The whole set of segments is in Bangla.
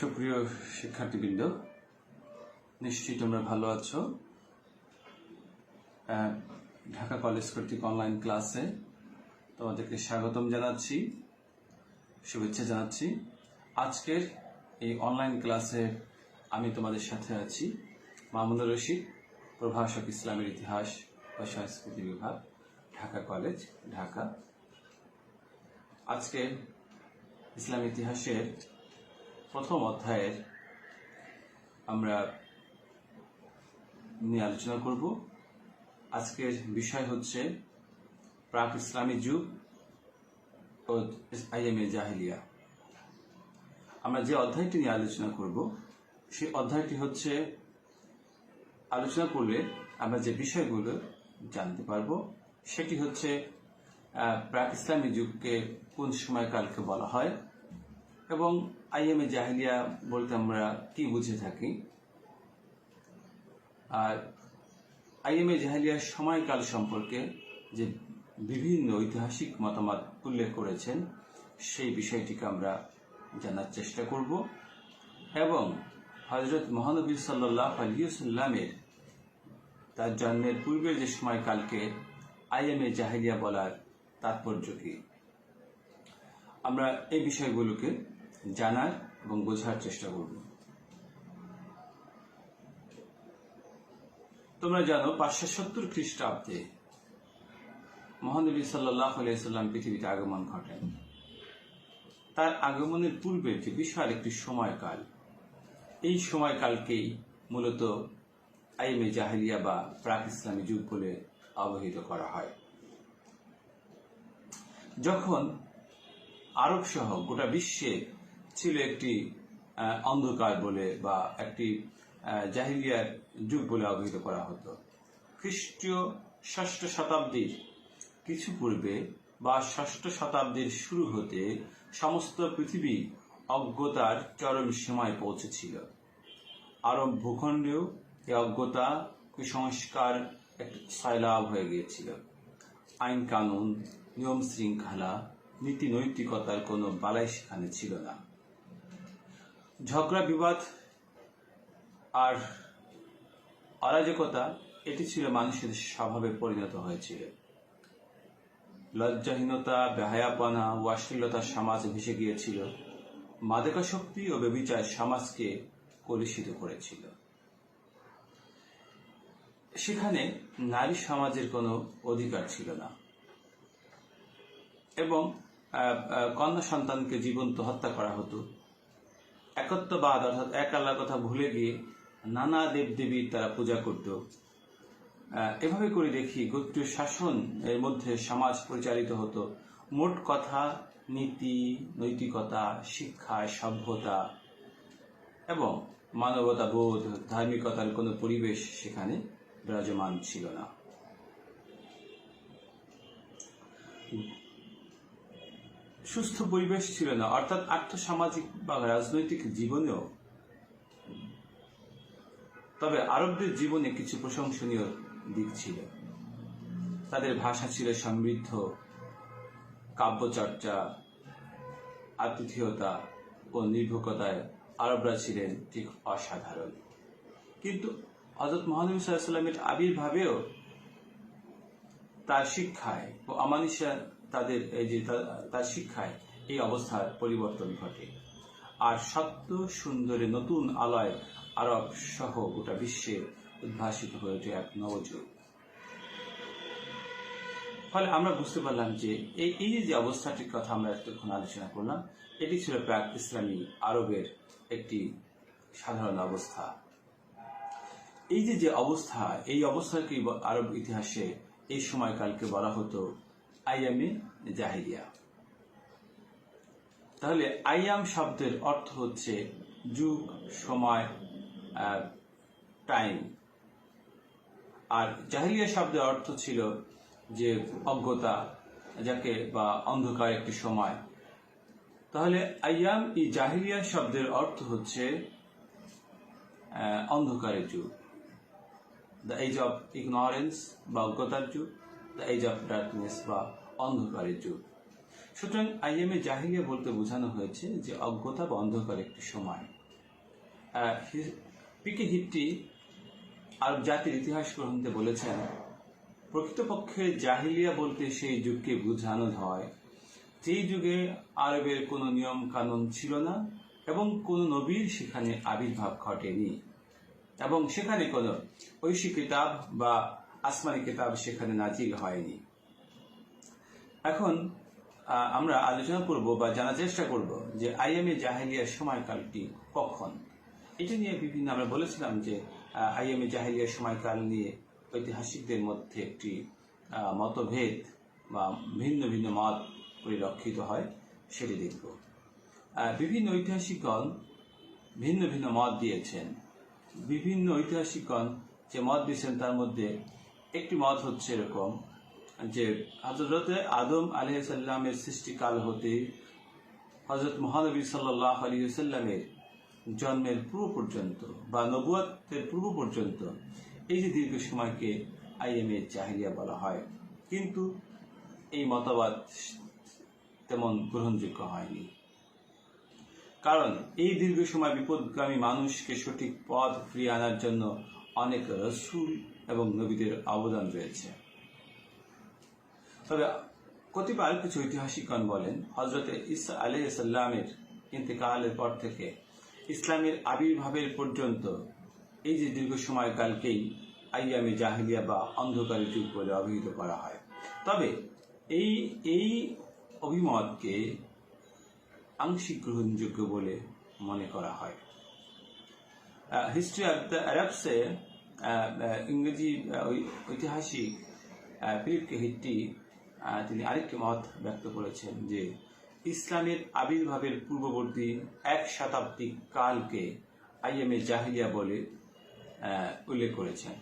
সুপ্রিয় শিক্ষার্থীবৃন্দ, নিশ্চয়ই তোমরা ভালো আছো। ঢাকা কলেজ কর্তৃক অনলাইন ক্লাসে তোমাদেরকে স্বাগতম জানাচ্ছি, শুভেচ্ছা জানাচ্ছি। আজকের এই অনলাইন ক্লাসে আমি তোমাদের সাথে আছি মামুনুর রশিদ, প্রভাষক, ইসলামের ইতিহাস ও সংস্কৃতি বিভাগ, ঢাকা কলেজ, ঢাকা। আজকে ইসলাম ইতিহাসের প্রথম অধ্যায়ের আমরা নিয়ে আলোচনা করব। আজকের বিষয় হচ্ছে প্রাক ইসলামী যুগ ও আইয়ামে জাহেলিয়া। আমরা যে অধ্যায়টি নিয়ে আলোচনা করব সেই অধ্যায়টি হচ্ছে, আলোচনা করলে আমরা যে বিষয়গুলো জানতে পারব সেটি হচ্ছে প্রাক ইসলামী যুগকে কোন সময়কালকে বলা হয় এবং আইয়ামে জাহেলিয়া বলতে আমরা কি বুঝে থাকি। আর আইয়ামে জাহেলিয়ার সময়কাল সম্পর্কে যে বিভিন্ন ঐতিহাসিক মতামত উল্লেখ করেছেন সেই বিষয়টিকে আমরা জানার চেষ্টা করব এবং হযরত মহানবী সাল্লাল্লাহু আলাইহি ওয়াসাল্লামের তার জন্মের পূর্বের যে সময়কালকে আইয়ামে জাহেলিয়া বলার তাৎপর্য কি, আমরা এই বিষয়গুলোকে জানার এবং বোঝার চেষ্টা করব। তোমরা জানো 570 খ্রিস্টাব্দে মহানবী সাল্লাল্লাহু আলাইহি ওয়াসাল্লাম পৃথিবীতে আগমন ঘটেন। তার আগমনের পূর্বে যে বিশাল একটি সময়কাল, এই সময়কালকেই মূলত আইয়ামে জাহেলিয়া বা প্রাক ইসলামী যুগ বলে অবহিত করা হয়। যখন আরব সহ গোটা বিশ্বে ছিল একটি অন্ধকার বলে বা একটি জাহিলিয়ার যুগ বলে অভিহিত করা হতো, খ্রিস্টীয় ষষ্ঠ শতাব্দীর কিছু পূর্বে বা ষষ্ঠ শতাব্দীর শুরু হতে সমস্ত পৃথিবী অজ্ঞতার চরম সীমায় পৌঁছেছিল। আরব ভূখণ্ডেও এই অজ্ঞতা, কুসংস্কার একটি সয়লাভ হয়ে গিয়েছিল। আইন কানুন, নিয়ম শৃঙ্খলা, নীতি নৈতিকতার কোনো বালাই সেখানে ছিল না। ঝগড়া বিবাদ আর অরাজকতা এটি ছিল মানুষের স্বভাবে পরিণত হয়েছিল। লজ্জাহীনতা, বেহায়াপনা ও অশ্লীলতার সমাজ ভেসে গিয়েছিল। মাদকাসক্তি ও ব্যভিচার সমাজকে কলুষিত করেছিল। সেখানে নারী সমাজের কোনো অধিকার ছিল না এবং কন্যা সন্তানকে জীবন্ত হত্যা করা হতো। একত্ববাদ অর্থাৎ এক আল্লাহর কথা ভুলে গিয়ে নানা দেবদেবীর তারা পূজা করত। এভাবে করে দেখি গোত্রীয় শাসন এর মধ্যে সমাজ পরিচালিত হতো। মোট কথা নীতি, নৈতিকতা, শিক্ষা, সভ্যতা এবং মানবতা বোধ, ধার্মিকতার কোনো পরিবেশ সেখানে বিরাজমান ছিল না। সুস্থ পরিবেশ ছিল না, অর্থাৎ আর্থসামাজিক বা রাজনৈতিক জীবনেও। তবে আরবদের জীবনে কিছু প্রশংসনীয় দিক ছিল। তাদের ভাষা ছিল সমৃদ্ধ, কাব্যচর্চা, আতিথেয়তা ও নির্ভুকতায় আরবরা ছিলেন ঠিক অসাধারণ। কিন্তু হযরত মুহাম্মদ সাল্লাল্লাহু আলাইহি ওয়াসাল্লামের আবির্ভাবেও তার শিক্ষায় ও আমানিশা তার শিক্ষায় এই অবস্থার পরিবর্তন ঘটে। আর সত্য সুন্দরে নতুন আলয় আরব সহ গোটা বিশ্বে উদ্ভাসিত হয়ে ওঠে এক নবযুগ। ফলে আমরা বুঝতে পারলাম যে এই যে অবস্থাটির কথা আমরা এতক্ষণ আলোচনা করলাম, এটি ছিল প্রাক ইসলামী আরবের একটি সাধারণ অবস্থা। এই যে অবস্থা, এই অবস্থাকে আরব ইতিহাসে এই সময়কালকে বলা হতো আইয়ামে জাহেলিয়া। তাহলে আইয়াম শব্দের অর্থ হচ্ছে যুগ, সময়, টাইম। আর জাহেলিয়া শব্দের অর্থ ছিল যে অজ্ঞতা, যাকে বা অন্ধকার একটি সময়। তাহলে আইয়াম ই জাহেলিয়া শব্দের অর্থ হচ্ছে অন্ধকারের যুগ, দ্য এজ অফ ইগনোরেন্স বা অজ্ঞতার যুগ, দ্য এজ অফ ডার্কনেস বা অন্ধকারের যুগ। সুতরাং আইয়ামে জাহেলিয়া বলতে বোঝানো হয়েছে যে অজ্ঞতা বা অন্ধকার একটি সময়। পিকে হিট্টি আরব জাতির ইতিহাস গ্রন্থে বলেছেন, প্রকৃতপক্ষে জাহিলিয়া বলতে সেই যুগকে বোঝানো হয় যেই যুগে আরবের কোনো নিয়ম কানুন ছিল না এবং কোনো নবীর সেখানে আবির্ভাব ঘটেনি এবং সেখানে কোনো ঐশী কিতাব বা আসমানি কিতাব সেখানে নাজিল হয়নি। এখন আমরা আলোচনা করব বা জানার চেষ্টা করব যে আইয়ামে জাহেলিয়ার সময়কালটি কখন। এটা নিয়ে বিভিন্ন আমরা বলেছিলাম যে আইয়ামে জাহেলিয়ার সময়কাল নিয়ে ঐতিহাসিকদের মধ্যে একটি মতভেদ বা ভিন্ন ভিন্ন মত পরিলক্ষিত হয়, সেটি দেখব। বিভিন্ন ঐতিহাসিকগণ ভিন্ন ভিন্ন মত দিয়েছেন। বিভিন্ন ঐতিহাসিকগণ যে মত দিয়েছেন তার মধ্যে একটি মত হচ্ছে এরকম যে হযরত আদম আলাইহিস সালামের সৃষ্টিকাল হতে হযরত মহানবী সাল্লাল্লাহু আলাইহি ওয়াসাল্লামের জন্মের পূর্ব পর্যন্ত বা নবুয়তের পূর্ব পর্যন্ত এই যে দীর্ঘ সময়কে আইয়ামে জাহেলিয়া বলা হয়। কিন্তু এই মতবাদ তেমন গ্রহণযোগ্য হয়নি, কারণ এই দীর্ঘ সময় বিপদগামী মানুষকে সঠিক পথ ফিরিয়ে আনার জন্য অনেক রাসূল এবং নবীদের অবদান রয়েছে। তবে কতিপয় কিছু ঐতিহাসিকগণ বলেন হযরত ঈসা আলাইহিস সালামের ইন্তেকালের পর থেকে ইসলামের আবির্ভাবের পর্যন্ত এই যে দীর্ঘ সময়কালকেই আইয়ামে জাহেলিয়া বা অন্ধকারের যুগ বলে অভিহিত করা হয়। তবে এই অভিমতকে আংশিক গ্রহণযোগ্য বলে মনে করা হয়। হিস্ট্রি অফ দ্য আরবসে ইংরেজি ঐতিহাসিক ফিলিপ কে হিট্টি তিনি আরেকটি মত ব্যক্ত করেছেন যে ইসলামের আবির্ভাবের পূর্ববর্তী 1 শতাব্দী কালকে আইয়ামে জাহেলিয়া বলে উল্লেখ করেছেন।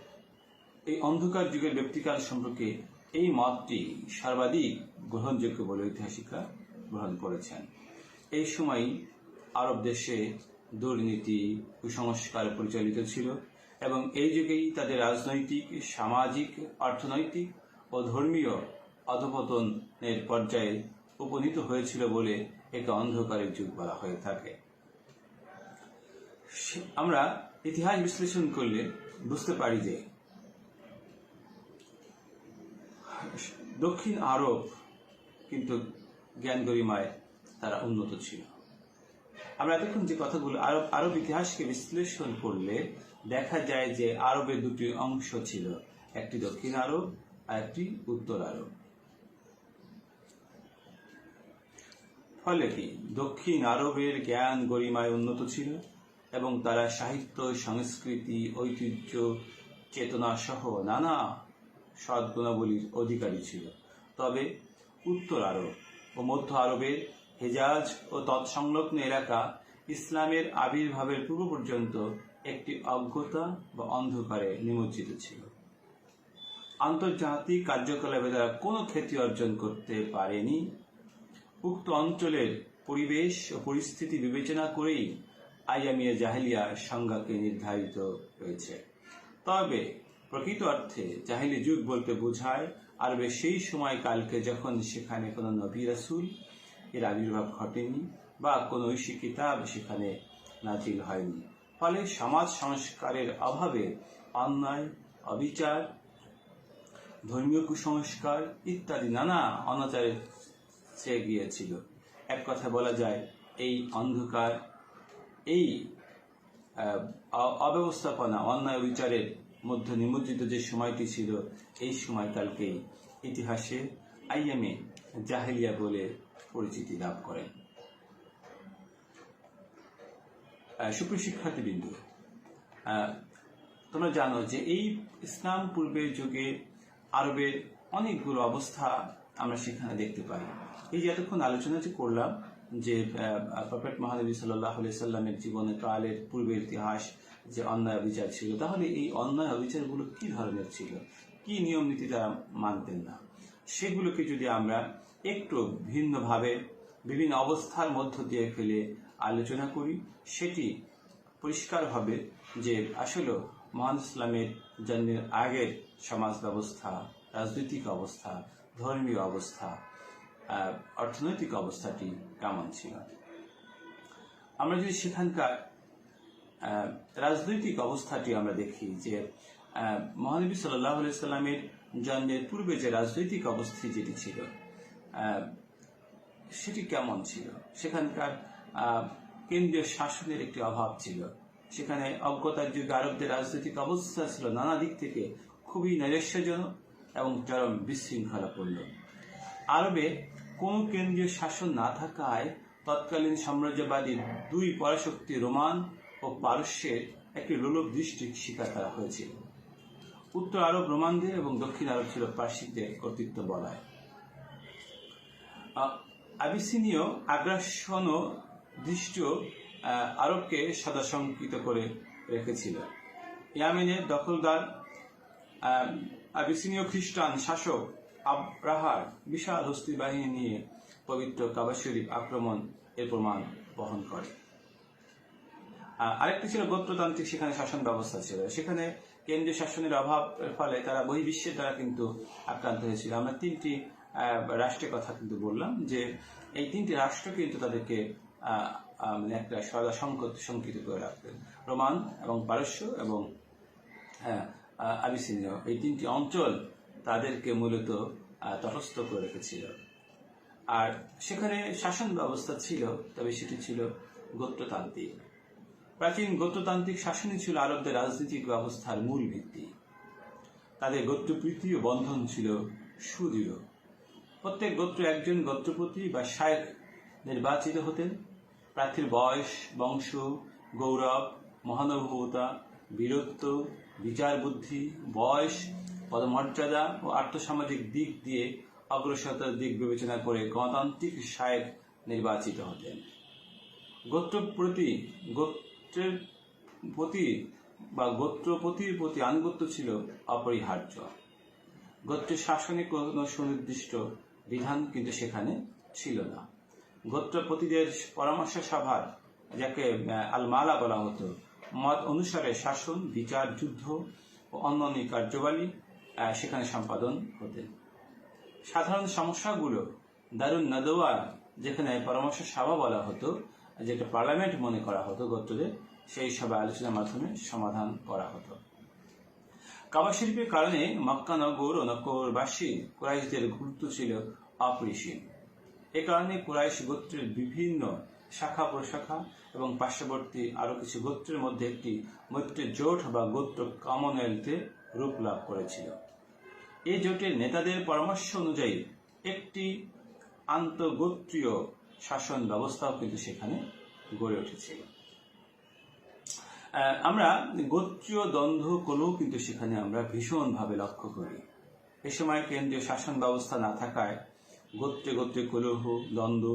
এই অন্ধকার যুগের ব্যক্তিকাল সম্পর্কে এই মতটি সর্বাধিক গ্রহণযোগ্য বলে ঐতিহাসিকরা গ্রহণ করেছেন। এই সময় আরব দেশে দুর্নীতি কুসংস্কার পরিচালিত ছিল এবং এই যুগেই তাদের রাজনৈতিক, সামাজিক, অর্থনৈতিক ও ধর্মীয় অধঃপতনের পর্যায়ে উপনীত হয়েছিল বলে একে অন্ধকারের যুগ বলা হয়ে থাকে। আমরা ইতিহাস বিশ্লেষণ করলে বুঝতে পারি যে দক্ষিণ আরব কিন্তু জ্ঞান গরিমায় তারা উন্নত ছিল। আমরা এতক্ষণ যে কথাগুলো আরব ইতিহাসকে বিশ্লেষণ করলে দেখা যায় যে আরবের দুটি অংশ ছিল, একটি দক্ষিণ আরব আর একটি উত্তর আরব। ফলে কি দক্ষিণ আরবের জ্ঞান গরিমায় উন্নত ছিল এবং তারা সাহিত্য, সংস্কৃতি, ঐতিহ্য, চেতনা সহ নানা সদ্গুণাবলীর অধিকারী ছিল। তবে উত্তর আরব ও মধ্য আরবের হেজাজ ও তৎসংলগ্ন এলাকা ইসলামের আবির্ভাবের পূর্ব পর্যন্ত একটি অজ্ঞতা বা অন্ধকারে নিমজ্জিত ছিল। আন্তর্জাতিক কার্যকলাপে তারা কোনো খ্যাতি অর্জন করতে পারেনি। উক্ত অঞ্চলের পরিবেশ ও পরিস্থিতি বিবেচনা করেই আইয়ামে জাহেলিয়া সংজ্ঞাকে নির্ধারিত হয়েছে। তবে প্রকৃত অর্থে জাহেলি যুগ বলতে বোঝায় আরবে সেই সময়কালকে যখন সেখানে কোনো নবী রাসূল এর আবির্ভাব ঘটেনি বা কোনো ঐশী কিতাব সেখানে নাজিল হয়নি। ফলে সমাজ সংস্কারের অভাবে অন্যায়, অবিচার, ধর্মীয় কুসংস্কার ইত্যাদি নানা অনাচারে ছেয়ে গিয়েছিল। এক কথা বলা যায় এই অন্ধকার, এই অব্যবস্থাপনা, অন্যায় বিচারের মধ্যে নিমজ্জিত যে সময়টি ছিল, এই সময়কালকেই ইতিহাসে আইয়ামে জাহেলিয়া বলে পরিচিতি লাভ করেন। সুপ্রিয় শিক্ষার্থীবৃন্দ, তোমরা জানো যে এই ইসলাম পূর্বের যুগে আরবের অনেকগুলো অবস্থা আমরা সেখানে দেখতে পাই। এই যে এতক্ষণ আলোচনা যে করলাম যে প্রফেট মহানবী সাল্লাল্লাহু আলাইহি সাল্লামের জীবনে কালের পূর্বের ইতিহাস যে অন্যায় অবিচার ছিল, তাহলে এই অন্যায় অবিচারগুলো কি ধরনের ছিল, কি নিয়ম নীতি তারা মানতেন না, সেগুলোকে যদি আমরা একটু ভিন্নভাবে বিভিন্ন অবস্থার মধ্য দিয়ে ফেলে আলোচনা করি, সেটি পরিষ্কার হবে যে আসলে মহান ইসলামের জন্মের আগের সমাজ ব্যবস্থা, রাজনৈতিক অবস্থা, ধর্মীয় অবস্থা, অর্থনৈতিক অবস্থাটি কেমন ছিল। আমরা যদি সেখানকার রাজনৈতিক অবস্থাটি আমরা দেখি যে মহানবী সাল্লাল্লাহু আলাইহি সাল্লামের জন্মের পূর্বে যে রাজনৈতিক অবস্থা যেটি ছিল সেটি কেমন ছিল। সেখানকার কেন্দ্রীয় শাসনের একটি অভাব ছিল। সেখানে অজ্ঞতার যুগে আরবদের রাজনৈতিক অবস্থা ছিল নানা দিক থেকে খুবই নৈরাশ্যজনক এবং চরম বিশৃঙ্খলাপূর্ণ। আরবে কোনো কেন্দ্রীয় শাসন না থাকায় তৎকালীন সাম্রাজ্যবাদী দুই পরাশক্তি রোমান ও পারস্যের একটি লোলুপ দৃষ্টির শিকার তারা হয়েছিল। উত্তর আরব রোমানদের এবং দক্ষিণ আরব ছিল পার্সিকদের কর্তৃত্ব বলায়। আবিসিনীয় আগ্রাসন দৃষ্টিও আরবকে সদাশঙ্কিত করে রেখেছিল। ইয়ামেনের দখলদার আবিসিনীয় খ্রিস্টান শাসক আব্রাহার বিশাল হস্তি বাহিনী নিয়ে পবিত্র কাবা শরীফ আক্রমণ এর প্রমাণ বহন করে। আরেকটি ছিল গোত্রতান্ত্রিক সেখানে শাসন ব্যবস্থা ছিল। সেখানে কেন্দ্রীয় শাসনের অভাবের ফলে তারা বহির্বিশ্বের দ্বারা কিন্তু আক্রান্ত হয়েছিল। আমরা তিনটি রাষ্ট্রের কথা কিন্তু বললাম যে এই তিনটি রাষ্ট্র কিন্তু তাদেরকে মানে একটা সদা শঙ্কিত করে রাখতেন। রোমান এবং পারস্য এবং আবিসিনীয় এই তিনটি অঞ্চল তাদেরকে মূলত তটস্থ করে রেখেছিল। আর সেখানে শাসন ব্যবস্থা ছিল, তবে সেটি ছিল গোত্রতান্ত্রিক। প্রাচীন গোত্রতান্ত্রিক শাসনই ছিল আরবদের রাজনৈতিক ব্যবস্থার মূল ভিত্তি। তাদের গোত্রপ্রীতি ও বন্ধন ছিল সুদৃঢ়। প্রত্যেক গোত্র একজন গোত্রপতি বা শায়েখ নির্বাচিত হতেন। প্রার্থীর বয়স, বংশ, গৌরব, মহানুভবতা, বীরত্ব, বিচার বুদ্ধি, বয়স, পদমর্যাদা ও আর্থসামাজিক দিক দিয়ে অগ্রসরতার দিক বিবেচনা করে গণতান্ত্রিক শায়েখ নির্বাচিত হতেন। গোত্রের গোত্রপতির প্রতি আনুগত্য ছিল অপরিহার্য। গোত্রের শাসনে কোনো সুনির্দিষ্ট বিধান কিন্তু সেখানে ছিল না। গোত্রপতিদের পরামর্শ সভার, যাকে আল মালা বলা হতো, মত অনুসারে শাসন, বিচার, যুদ্ধ ও অন্যান্য কার্যাবলী সেখানে সম্পাদন হতেন। সাধারণ সমস্যাগুলো দারুন নাদওয়া, যেখানে পরামর্শ সভা বলা হতো, যেটা পার্লামেন্ট মনে করা হতো গোত্রদের, সেই সভা আলোচনার মাধ্যমে সমাধান করা হতো। কাবা শরীফের কারণে মক্কা নগর ও নগরবাসী কুরাইশদের গুরুত্ব ছিল অপরিসীম। এ কারণে কুরাইশ গোত্রের বিভিন্ন শাখা প্রশাখা এবং পার্শ্ববর্তী আরো কিছু গোত্রের মধ্যে একটি মৈত্রী জোট বা গোত্র কমনওয়েলথে রূপ লাভ করেছিল। এই জোটের নেতাদের পরামর্শ অনুযায়ী একটি আন্তঃগোত্রীয় শাসন ব্যবস্থাও কিন্তু সেখানে গড়ে উঠেছিল। আমরা গোত্রীয় দ্বন্দ্ব কলহ কিন্তু সেখানে আমরা ভীষণভাবে লক্ষ্য করি। এ সময় কেন্দ্রীয় শাসন ব্যবস্থা না থাকায় গোত্রে গোত্রে কলহ দ্বন্দ্ব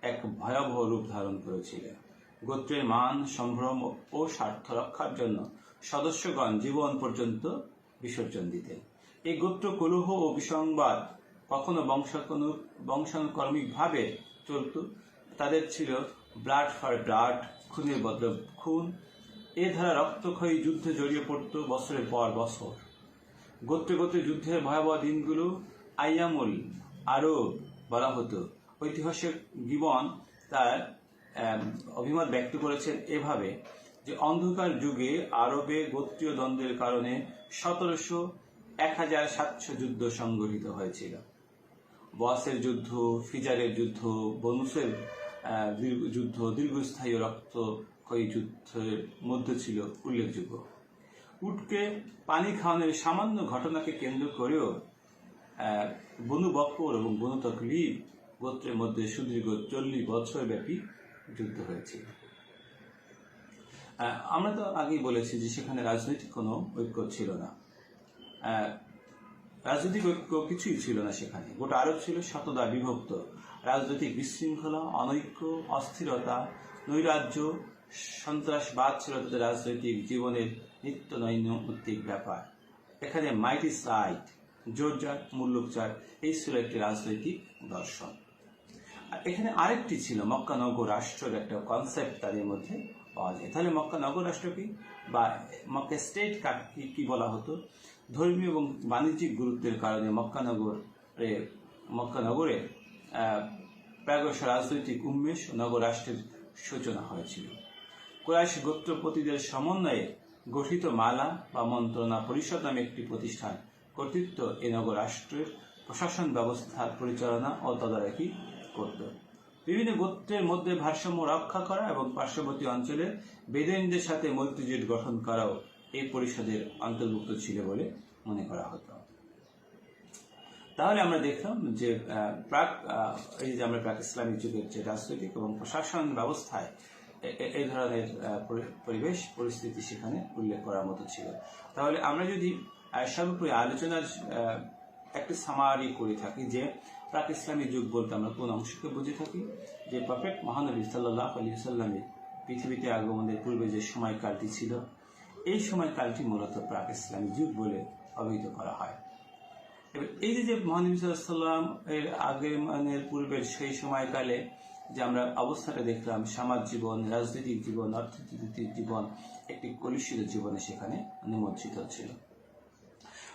এক ভয়াবহ রূপ ধারণ করেছিল। গোত্রের মান, সম্ভ্রম ও স্বার্থ রক্ষার জন্য সদস্যগণ জীবন পর্যন্ত বিসর্জন দিতেন। এই গোত্র কলহ ও বিসংবাদ কখনো বংশানুক্রমিকভাবে চলত। তাদের ছিল ব্লাড ফর ব্লাড, খুনের বদলে খুন। এ ধারা রক্তক্ষয়ী যুদ্ধে জড়িয়ে পড়ত বছরের পর বছর। গোত্রে গোত্রে যুদ্ধের ভয়াবহ দিনগুলো আইয়ামুল আরব বলা হতো। ঐতিহাসিক গিবন তার অভিমত ব্যক্ত করেছেন এভাবে যে অন্ধকার যুগে আরবে গোত্রীয় দ্বন্দ্বের কারণে 1700-1700 যুদ্ধ সংঘটিত হয়েছিল। বসের যুদ্ধ, ফিজারের যুদ্ধ, বনুসের যুদ্ধ দীর্ঘস্থায়ী রক্তক্ষয়ী যুদ্ধের মধ্যে ছিল উল্লেখযোগ্য। উটকে পানি খাওয়ানোর সামান্য ঘটনাকে কেন্দ্র করেও বনু বকর এবং বনু তকলিব গোত্রের মধ্যে সুদীর্ঘ 40 বছর ব্যাপী যুদ্ধ হয়েছিল। আমরা তো আগেই বলেছি যে সেখানে রাজনৈতিক কোনো ঐক্য ছিল না। রাজনৈতিক ঐক্য কিছুই ছিল না সেখানে। গোটা আরব ছিল শতদা বিভক্ত। রাজনৈতিক বিশৃঙ্খলা, অনৈক্য, অস্থিরতা, নৈরাজ্য, সন্ত্রাসবাদ ছিল তাদের রাজনৈতিক জীবনের নিত্য নৈমিত্তিক ব্যাপার। এখানে মাইটিসাইড, জোরজার, মূল্যচার, এই ছিল একটি রাজনৈতিক দর্শন। আর এখানে আরেকটি ছিল মক্কা নগর রাষ্ট্রের একটা কনসেপ্ট তাদের মধ্যে পাওয়া যায়। তাহলে মক্কা নগর রাষ্ট্র কি বা মক্কা স্টেট কি বলা হতো? ধর্মীয় এবং বাণিজ্যিক গুরুত্বের কারণে মক্কা নগরে প্রাগশ রাজনৈতিক উন্মেষ ও নগর রাষ্ট্রের সূচনা হয়েছিল। কুরাইশ গোত্রপতিদের সমন্বয়ে গঠিত মালা বা মন্ত্রণা পরিষদ নামে একটি প্রতিষ্ঠান কর্তৃত্ব এই নগর রাষ্ট্রের প্রশাসন ব্যবস্থার পরিচালনা ও তদারকি করত। বিভিন্ন গোত্রের মধ্যে ভারসাম্য রক্ষা করা এবং পার্শ্ববর্তী অঞ্চলের বেদুইনদের সাথে মৈত্রীজোট গঠন করাও এই পরিষদের অন্তর্ভুক্ত ছিল বলে মনে করা হতো। তাহলে আমরা দেখলাম যে আমরা প্রাক ইসলামিক যুগের যে রাজনৈতিক এবং প্রশাসন ব্যবস্থায় এই ধরনের পরিবেশ পরিস্থিতি সেখানে উল্লেখ করার মতো ছিল। তাহলে আমরা যদি সর্বোপরি আলোচনার একটি সামারি করে থাকি যে প্রাক ইসলামী যুগ বলতে আমরা কোন অংশকে বুঝে থাকি, যে প্রফেট মহানবী সাল্লাল্লাহু আলাইহি ওয়াসাল্লামের পৃথিবীতে আগমনের পূর্বে যে সময়কালটি ছিল, এই সময়কালটি মূলত প্রাক ইসলামী যুগ বলে অভিহিত করা হয়। এবার এই যে মহানবী সাল্লাল্লাহু আলাইহি ওয়াসাল্লাম এর আগমনের পূর্বের সেই সময়কালে যে আমরা অবস্থাটা দেখলাম, সমাজ জীবন, রাজনৈতিক জীবন, অর্থনৈতিক জীবন একটি কলুষিত জীবনে সেখানে নিমজ্জিত ছিল।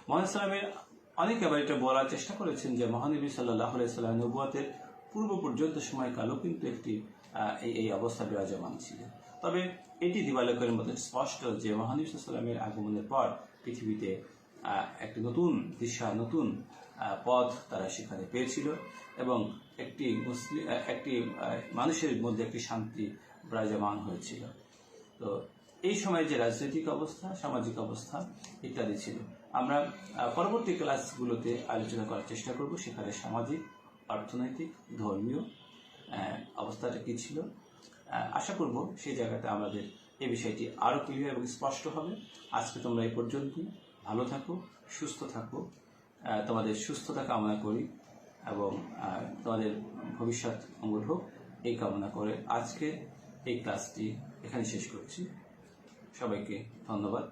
মহানবী সাল্লামের অনেকে আবার এটা বলার চেষ্টা করেছেন যে মহানবী সাল্লাল্লাহু আলাইহি ওয়াসাল্লাম নবুয়তের পূর্ব পর্যন্ত সময়কালও কিন্তু একটি এই অবস্থা বিরাজমান ছিল। তবে এটি দিবালোকের মধ্যে স্পষ্ট যে মহানবী সাল্লাল্লাহু আলাইহি ওয়াসাল্লামের আগমনের পর পৃথিবীতে একটি নতুন দিশা, নতুন পথ তারা সেখানে পেয়েছিল এবং একটি মানুষের মধ্যে একটি শান্তি বিরাজমান হয়েছিল। তো এই সময় যে রাজনৈতিক অবস্থা, সামাজিক অবস্থা ইত্যাদি ছিল, আমরা পরবর্তী ক্লাসগুলোতে আলোচনা করার চেষ্টা করব সেখানে সামাজিক, অর্থনৈতিক, ধর্মীয় অবস্থাটা কি ছিল। আশা করব সেই জায়গাতে আমাদের এই বিষয়টি আরো ক্লিয়ার এবং স্পষ্ট হবে। আজকে তোমরা এই পর্যন্তই। ভালো থাকো, সুস্থ থাকো, তোমাদের সুস্থতা কামনা করি এবং তোমাদের ভবিষ্যৎ মঙ্গল হোক এই কামনা করে আজকে এই ক্লাসটি এখানে শেষ করছি। সবাইকে ধন্যবাদ।